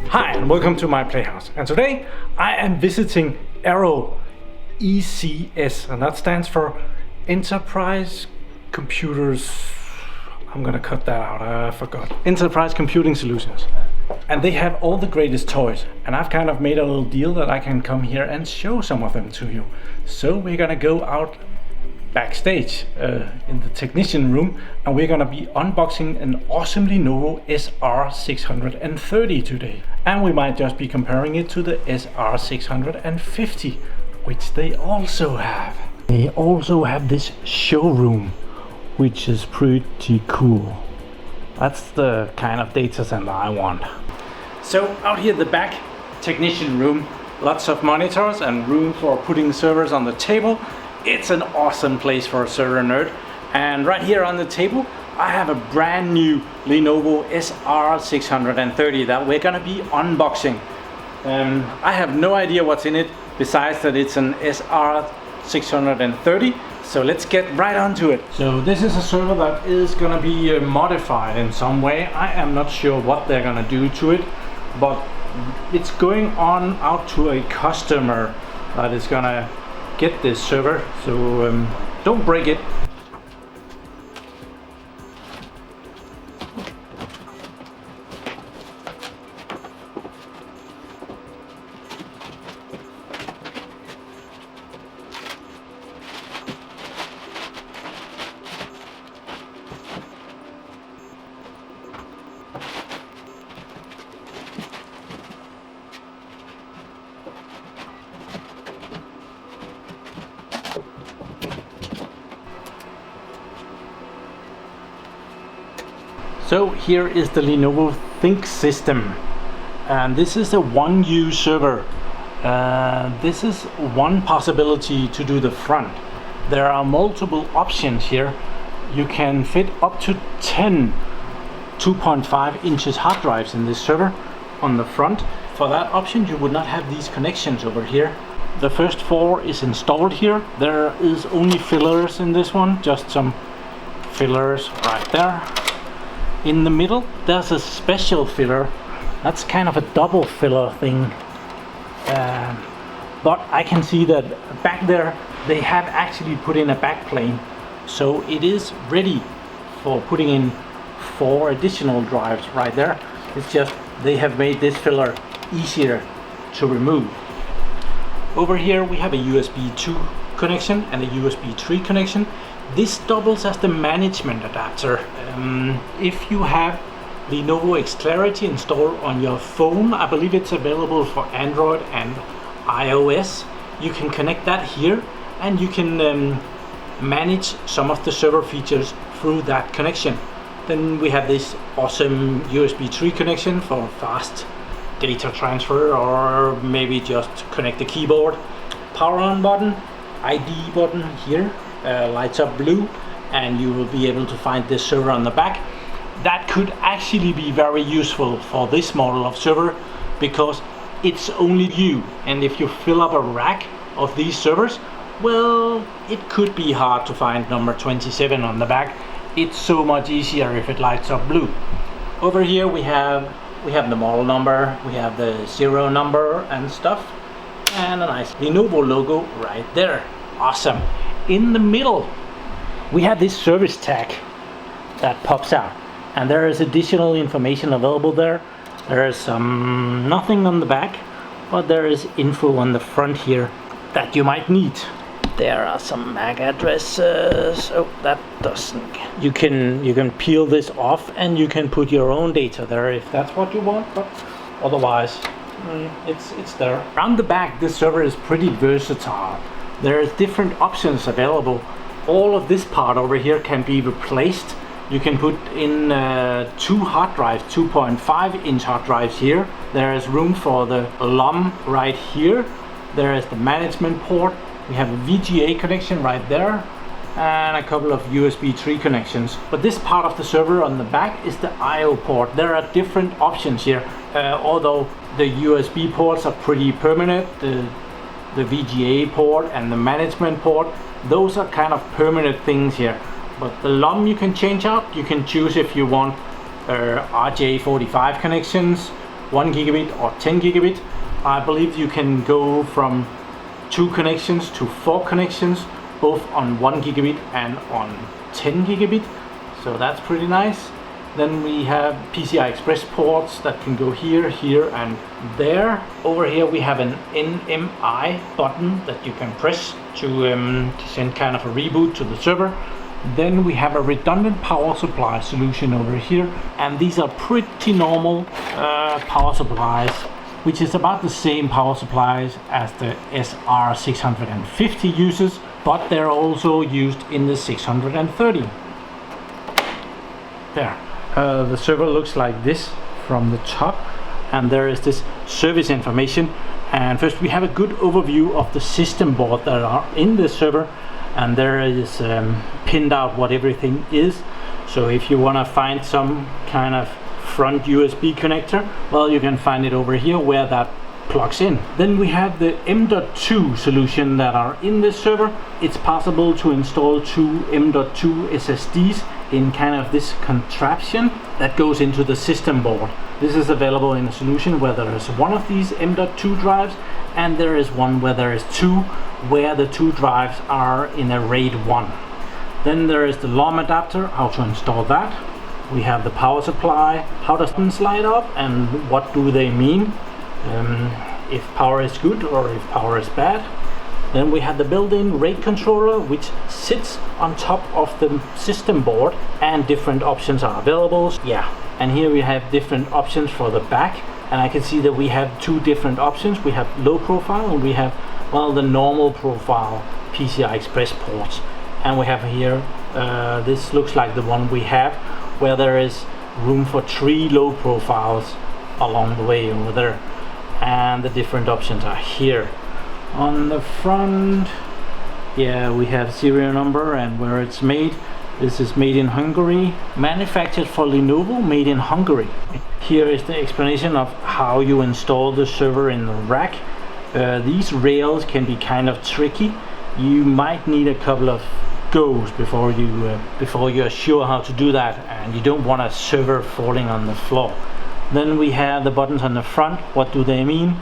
Hi and welcome to my PlayHouse, and today I am visiting Arrow ECS, and that stands for Enterprise Computers. I'm gonna cut that out, I forgot. Enterprise Computing Solutions. And they have all the greatest toys, and I've kind of made a little deal that I can come here and show some of them to you. So we're gonna go out backstage in the technician room, and we're gonna be unboxing an awesome Lenovo SR630 today. And we might just be comparing it to the SR650, which they also have. They also have this showroom, which is pretty cool. That's the kind of data center I want. So out here at the back, technician room, lots of monitors and room for putting servers on the table. It's an awesome place for a server nerd. And right here on the table, I have a brand new Lenovo SR630 that we're gonna be unboxing. I have no idea what's in it, besides that it's an SR630. So let's get right onto it. So this is a server that is gonna be modified in some way. I am not sure what they're gonna do to it, but it's going on out to a customer that is gonna get this server, so don't break it. So here is the Lenovo ThinkSystem, and this is a 1U server. This is one possibility to do the front. There are multiple options here. You can fit up to 10 2.5 inches hard drives in this server on the front. For that option you would not have these connections over here. The first 4 is installed here. There is only fillers in this one, just some fillers right there. In the middle there's a special filler. That's kind of a double filler thing, but I can see that back there they have actually put in a backplane, so it is ready for putting in 4 additional drives right there. It's just they have made this filler easier to remove. Over here we have a USB 2 connection and a USB 3 connection. This doubles as the management adapter. If you have Lenovo X Clarity installed on your phone, I believe it's available for Android and iOS. You can connect that here, and you can manage some of the server features through that connection. Then we have this awesome USB 3 connection for fast data transfer, or maybe just connect the keyboard. Power on button, ID button here. Lights up blue, and you will be able to find this server on the back. That could actually be very useful for this model of server, because it's only you, and if you fill up a rack of these servers, well, it could be hard to find number 27 on the back. It's so much easier if it lights up blue. Over here we have the model number, we have the serial number and stuff, and a nice Lenovo logo right there. Awesome. In the middle we have this service tag that pops out, and there is additional information available there. There is nothing on the back, but there is info on the front here that you might need. There are some MAC addresses. Oh, that doesn't. You can peel this off and you can put your own data there if that's what you want, but otherwise it's there. Around the back this server is pretty versatile. There's different options available. All of this part over here can be replaced. You can put in 2 hard drives, 2.5 inch hard drives here. There is room for the LOM right here. There is the management port. We have a VGA connection right there, and a couple of USB 3 connections. But this part of the server on the back is the I/O port. There are different options here, although the USB ports are pretty permanent. The VGA port and the management port, those are kind of permanent things here. but the LOM you can change out. You can choose if you want RJ45 connections, 1 gigabit or 10 gigabit. I believe you can go from 2 connections to 4 connections, both on 1 gigabit and on 10 gigabit, so that's pretty nice. Then we have PCI Express ports that can go here, here and there. Over here we have an NMI button that you can press to send kind of a reboot to the server. Then we have a redundant power supply solution over here, and these are pretty normal power supplies, which is about the same power supplies as the SR650 uses, but they're also used in the 630. There. The server looks like this from the top, and there is this service information. And first we have a good overview of the system board that are in the server, and there is pinned out what everything is. So if you want to find some kind of front USB connector, well, you can find it over here where that plugs in. Then we have the M.2 solution that are in this server. It's possible to install 2 M.2 SSDs in kind of this contraption that goes into the system board. This is available in a solution where there is one of these M.2 drives, and there is one where there is 2, where the 2 drives are in a RAID 1. Then there is the LOM adapter, how to install that. We have the power supply, how does it light up and what do they mean, if power is good or if power is bad. Then we have the built-in RAID controller, which sits on top of the system board, and different options are available. Yeah, and here we have different options for the back, and I can see that we have 2 different options. We have low profile and we have, well, the normal profile PCI Express ports. And we have here, this looks like the one we have, where there is room for 3 low profiles along the way over there, and the different options are here. On the front, yeah, we have serial number and where it's made. This is made in Hungary, manufactured for Lenovo, made in Hungary. Here is the explanation of how you install the server in the rack. These rails can be kind of tricky. You might need a couple of goes before you are sure how to do that, and you don't want a server falling on the floor. Then we have the buttons on the front. What do they mean?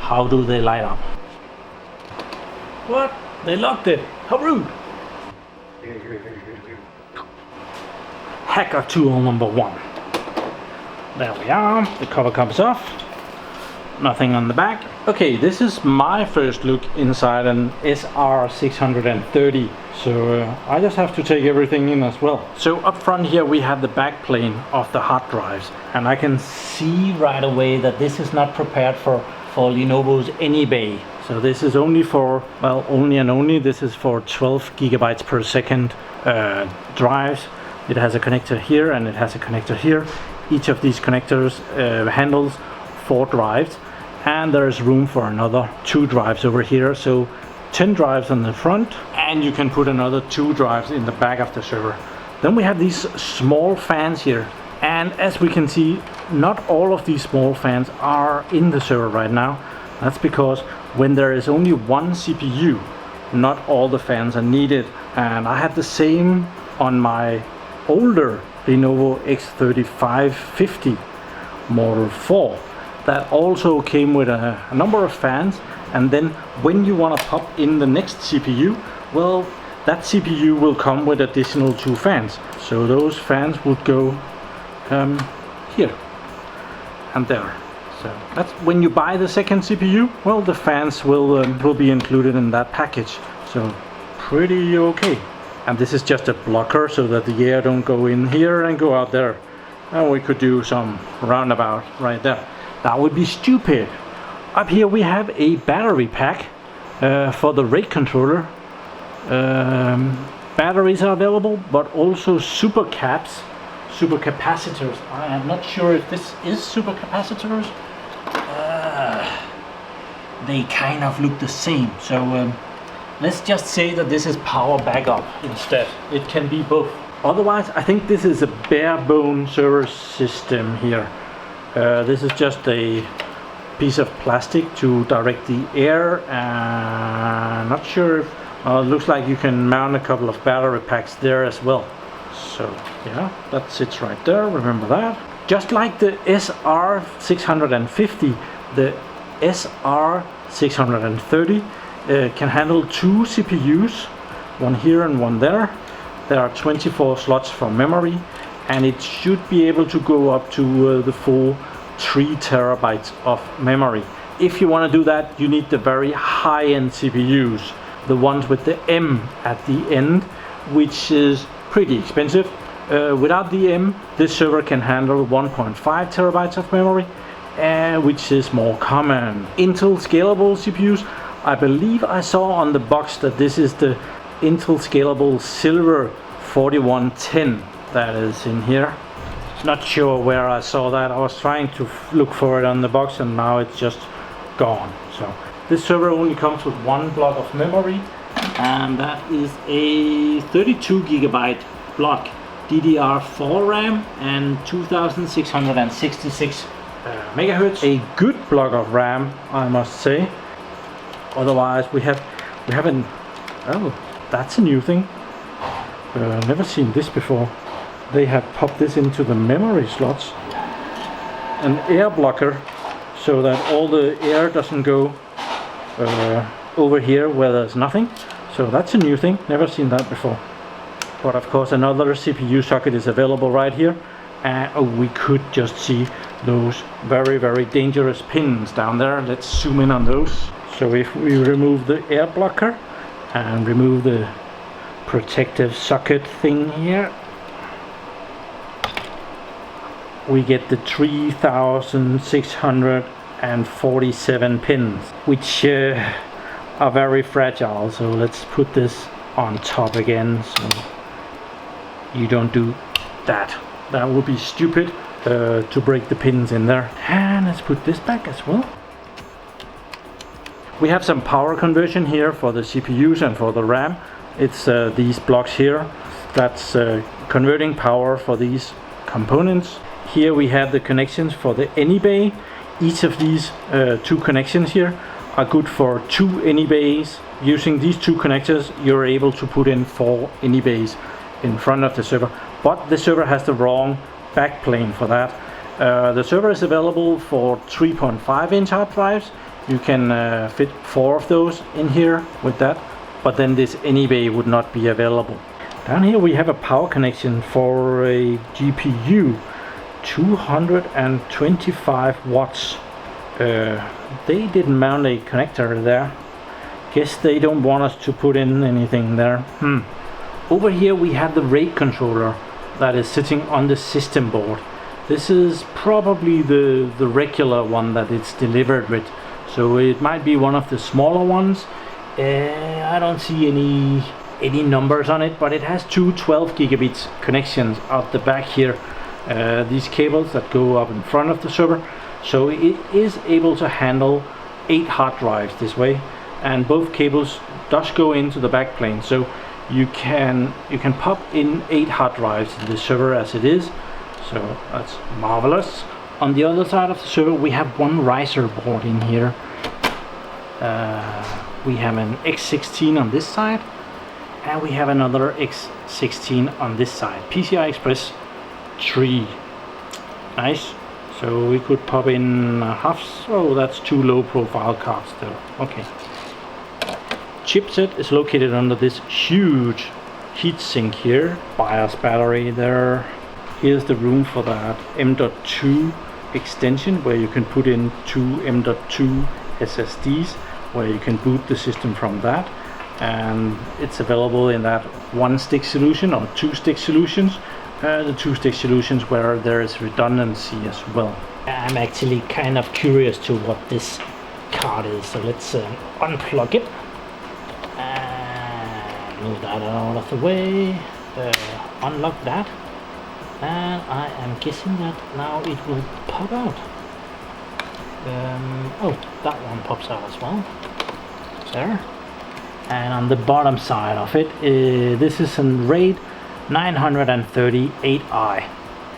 How do they light up? What? They locked it. How rude. Hacker tool number 1. There we are. The cover comes off. Nothing on the back. Okay, this is my first look inside an SR630. So I just have to take everything in as well. So up front here we have the back plane of the hard drives, and I can see right away that this is not prepared for Lenovo's AnyBay. So this is only for, well, only this is for 12 gigabytes per second drives. It has a connector here and it has a connector here. Each of these connectors handles 4 drives, and there is room for another 2 drives over here. So 10 drives on the front, and you can put another 2 drives in the back of the server. Then we have these small fans here, and as we can see, not all of these small fans are in the server right now. That's because when there is only one CPU, not all the fans are needed. And I had the same on my older Lenovo X3550 Model 4 that also came with a number of fans. And then when you want to pop in the next CPU, well, that CPU will come with additional 2 fans. So those fans would go here and there. So that's when you buy the second CPU, well, the fans will be included in that package. So pretty okay. And this is just a blocker so that the air don't go in here and go out there. And we could do some roundabout right there. That would be stupid. Up here we have a battery pack for the RAID controller. Batteries are available, but also super capacitors. I am not sure if this is super capacitors. They kind of look the same, so let's just say that this is power backup instead. It can be both. Otherwise, I think this is a bare bone server system here. This is just a piece of plastic to direct the air. Not sure if It looks like you can mount a couple of battery packs there as well. So yeah, that sits right there, remember that. Just like the SR650, the SR630 can handle 2 CPUs, one here and one there. There are 24 slots for memory, and it should be able to go up to the full 3 terabytes of memory. If you want to do that, you need the very high-end CPUs, the ones with the M at the end, which is pretty expensive. Without the M, this server can handle 1.5 terabytes of memory, which is more common. Intel scalable CPUs, I believe I saw on the box that this is the Intel scalable Server 4110 that is in here. Not sure where I saw that. I was trying to look for it on the box and now it's just gone. So this server only comes with 1 block of memory, and that is a 32 gigabyte block, DDR4 RAM and 2666 megahertz. A good block of RAM, I must say. Otherwise we haven't. Oh, that's a new thing. Never seen this before. They have popped this into the memory slots. An air blocker, so that all the air doesn't go over here where there's nothing. So that's a new thing, never seen that before. But of course another CPU socket is available right here. We could just see those very dangerous pins down there. Let's zoom in on those. So if we remove the air blocker and remove the protective socket thing here, we get the 3647 pins, which are very fragile. So let's put this on top again so you don't do that. That would be stupid to break the pins in there. And let's put this back as well. We have some power conversion here for the CPUs and for the RAM. It's these blocks here that's converting power for these components. Here we have the connections for the AnyBay. Each of these 2 connections here are good for 2 AnyBays. Using these 2 connectors, you're able to put in 4 AnyBays in front of the server. But the server has the wrong backplane for that. The server is available for 3.5 inch hard drives. You can fit 4 of those in here with that, but then this AnyBay would not be available. Down here we have a power connection for a GPU, 225 watts. They didn't mount a connector there. Guess they don't want us to put in anything there. Over here we have the RAID controller that is sitting on the system board. This is probably the regular one that it's delivered with. So it might be one of the smaller ones. I don't see any numbers on it, but it has 2 12 gigabits connections out the back here. These cables that go up in front of the server. So it is able to handle 8 hard drives this way, and both cables does go into the backplane. So you can pop in 8 hard drives in the server as it is. So that's marvelous. On the other side of the server we have one riser board in here. We have an X16 on this side, and we have another X16 on this side. PCI Express 3. Nice. So we could pop in half. Oh, that's 2 low profile cards though. Okay. Chipset is located under this huge heatsink here. BIOS battery there. Here's the room for that M.2 extension where you can put in 2 M.2 SSDs where you can boot the system from that, and it's available in that 1-stick solution or 2-stick solutions. The 2-stick solutions where there is redundancy as well. I'm actually kind of curious to what this card is, so let's unplug it and move that out of the way, unlock that, and I am guessing that now it will pop out. Oh, that one pops out as well there. And on the bottom side of it, this is a RAID 930 8i.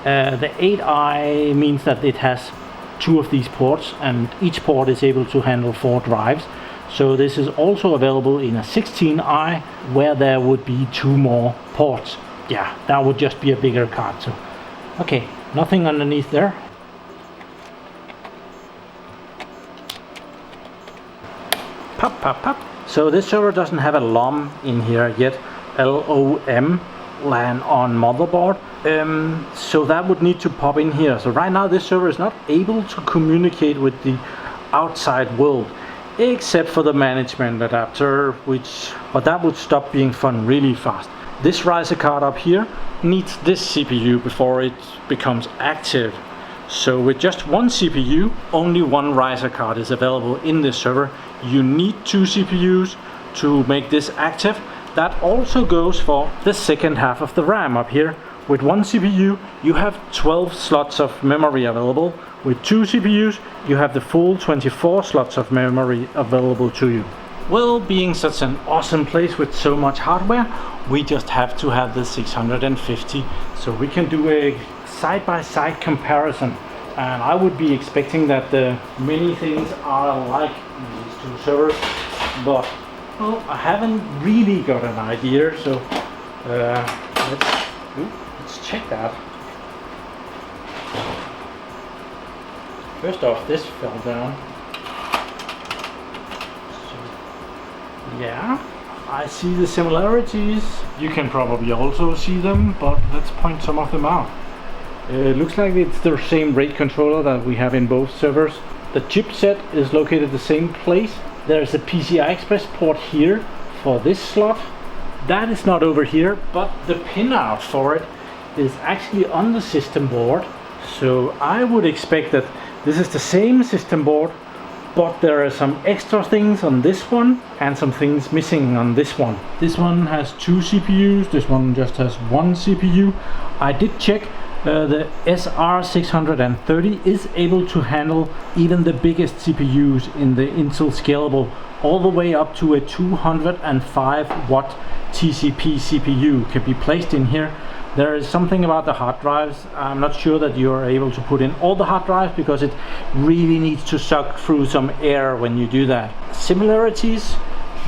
The 8i means that it has 2 of these ports, and each port is able to handle 4 drives. So this is also available in a 16i, where there would be 2 more ports. Yeah, that would just be a bigger card. So, okay, nothing underneath there. Pop, pop, pop. So this server doesn't have a LOM in here yet. LOM, LAN on motherboard. So that would need to pop in here. So right now this server is not able to communicate with the outside world, except for the management adapter, but that would stop being fun really fast. This riser card up here needs this CPU before it becomes active. So with just one CPU, only one riser card is available in this server. You need 2 CPUs to make this active. That also goes for the second half of the RAM up here. With one CPU, you have 12 slots of memory available. With 2 CPUs, you have the full 24 slots of memory available to you. Well, being such an awesome place with so much hardware, we just have to have the 650, so we can do a side-by-side comparison. And I would be expecting that many things are alike in these 2 servers, but well, I haven't really got an idea, so let's check that. First off, this fell down. So, yeah, I see the similarities. You can probably also see them, but let's point some of them out. It looks like it's the same RAID controller that we have in both servers. The chipset is located the same place. There's a PCI Express port here for this slot. That is not over here, but the pinout for it is actually on the system board. So I would expect that this is the same system board, but there are some extra things on this one and some things missing on this one. This one has 2 CPUs, this one just has 1 CPU. I did check. The SR630 is able to handle even the biggest CPUs in the Intel Scalable, all the way up to a 205 watt TCP CPU can be placed in here. There is something about the hard drives. I'm not sure that you are able to put in all the hard drives because it really needs to suck through some air when you do that. Similarities,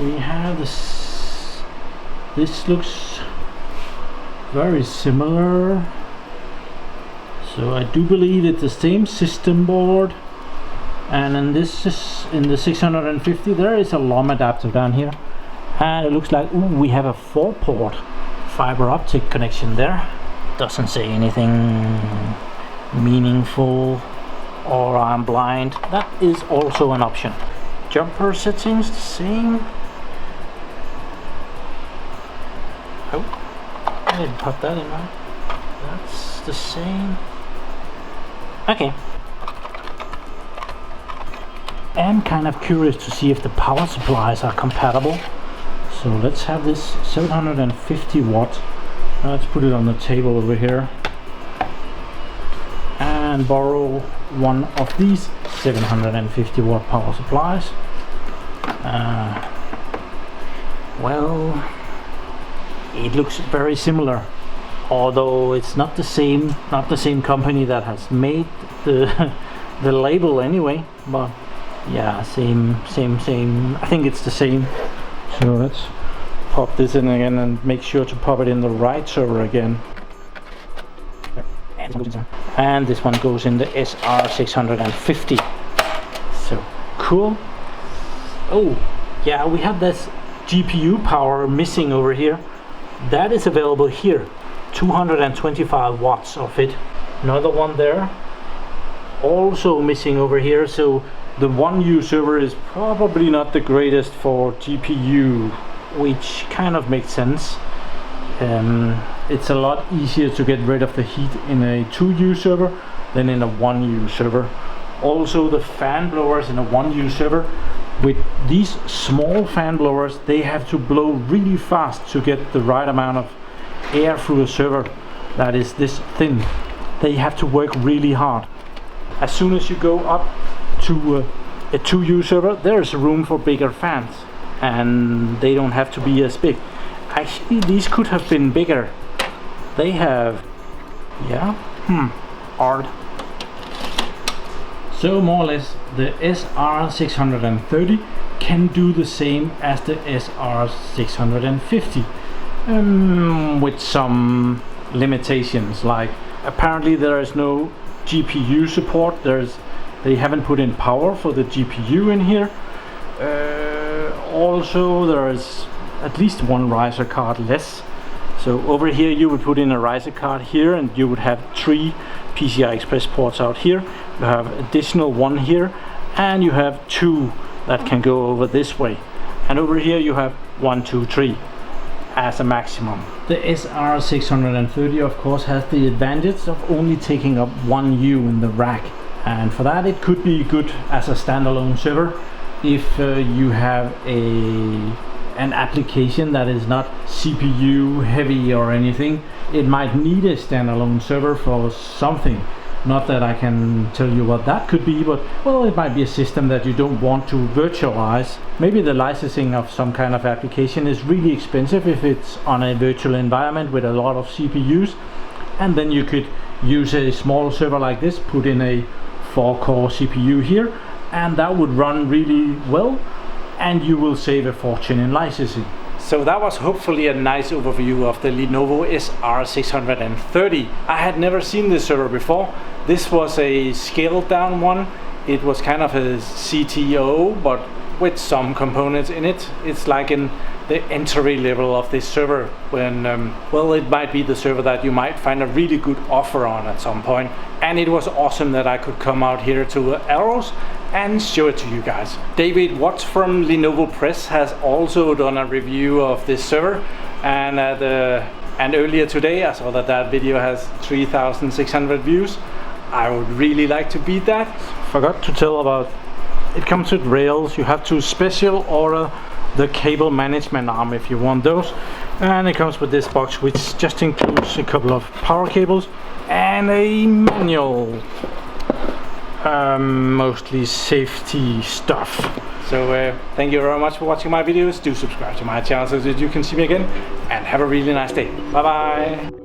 we have this. This looks very similar. So I do believe it's the same system board, and in the 650 there is a LOM adapter down here, and it looks like we have a 4-port fiber optic connection there. Doesn't say anything meaningful, or I'm blind. That is also an option. Jumper settings the same. Oh, I didn't put that in there. That's the same. Okay. I'm kind of curious to see if the power supplies are compatible. So let's have this 750 watt. Let's put it on the table over here and borrow one of these 750 watt power supplies. Well, it looks very similar, although it's not the same company that has made the label anyway, but yeah, same. I think it's the same. So let's pop this in again and make sure to pop it in the right server again. And this one goes in the SR650. So cool. Oh yeah, we have this GPU power missing over here. That is available here, 225 watts of it. Another one there, also missing over here. So the 1U server is probably not the greatest for GPU, which kind of makes sense. It's a lot easier to get rid of the heat in a 2U server than in a 1U server. Also, the fan blowers in a 1U server, with these small fan blowers, they have to blow really fast to get the right amount of air through a server that is this thin. They have to work really hard. As soon as you go up to a 2U server, there is room for bigger fans, and they don't have to be as big. Actually, these could have been bigger. They have, yeah, odd. So more or less, the SR630 can do the same as the SR650 with some limitations, like apparently there is no GPU support. They haven't put in power for the GPU in here. Also there is at least one riser card less. So over here you would put in a riser card here, and you would have 3 PCI Express ports out here. You have additional one here, and you have 2 that can go over this way. And over here you have 1, 2, 3 as a maximum. The SR630 of course has the advantage of only taking up 1 U in the rack, and for that it could be good as a standalone server if you have an application that is not CPU heavy or anything. It might need a standalone server for something. Not that I can tell you what that could be, but well, it might be a system that you don't want to virtualize. Maybe the licensing of some kind of application is really expensive if it's on a virtual environment with a lot of CPUs, and then you could use a small server like this, put in a 4-core CPU here, and that would run really well, and you will save a fortune in licensing. So that was hopefully a nice overview of the Lenovo SR630. I had never seen this server before. This was a scaled down one. It was kind of a CTO, but with some components in it. It's like in the entry level of this server, when well, it might be the server that you might find a really good offer on at some point. And it was awesome that I could come out here to Arrows and show it to you guys. David Watts from Lenovo Press has also done a review of this server, and earlier today I saw that video has 3,600 views. I would really like to beat that. Forgot to tell about, it comes with rails. You have to special order the cable management arm if you want those, and it comes with this box, which just includes a couple of power cables and a manual, mostly safety stuff. So thank you very much for watching my videos. Do subscribe to my channel so that you can see me again, and have a really nice day. Bye bye.